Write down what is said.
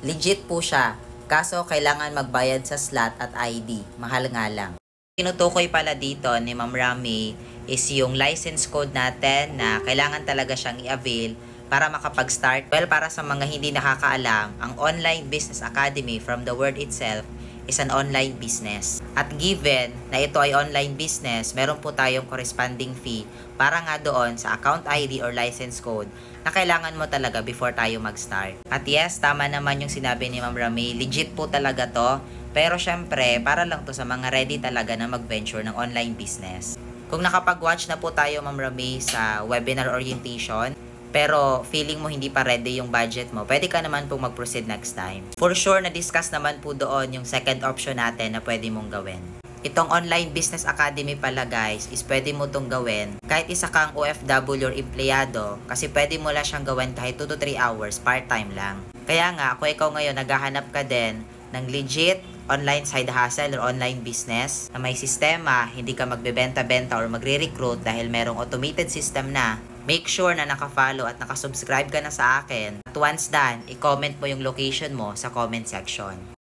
Legit po siya, kaso kailangan magbayad sa slot at ID. Mahal nga lang. Tinutukoy pala dito ni Ma'am Rami is yung license code natin na kailangan talaga siyang i-avail para makapag-start. Well, para sa mga hindi nakakaalam, ang Online Business Academy from the word itself is an online business. At given na ito ay online business, meron po tayong corresponding fee para nga doon sa account ID or license code na kailangan mo talaga before tayo mag-start. At yes, tama naman yung sinabi ni Ma'am Rami, legit po talaga to. Pero syempre, para lang to sa mga ready talaga na mag-venture ng online business. Kung nakapag-watch na po tayo, Ma'am Rami, sa webinar orientation, pero feeling mo hindi pa ready yung budget mo, pwede ka naman pong mag-proceed next time. For sure, na-discuss naman po doon yung second option natin na pwede mong gawin. Itong Online Business Academy pala guys, is pwede mo itong gawin kahit isa kang OFW or empleyado, kasi pwede mo lang siyang gawin kahit 2 to 3 hours, part-time lang. Kaya nga, kung ikaw ngayon naghahanap ka din ng legit online side hustle or online business na may sistema, hindi ka magbebenta-benta or magre-recruit dahil merong automated system na, make sure na naka-follow at naka-subscribe ka na sa akin. At once done, i-comment mo yung location mo sa comment section.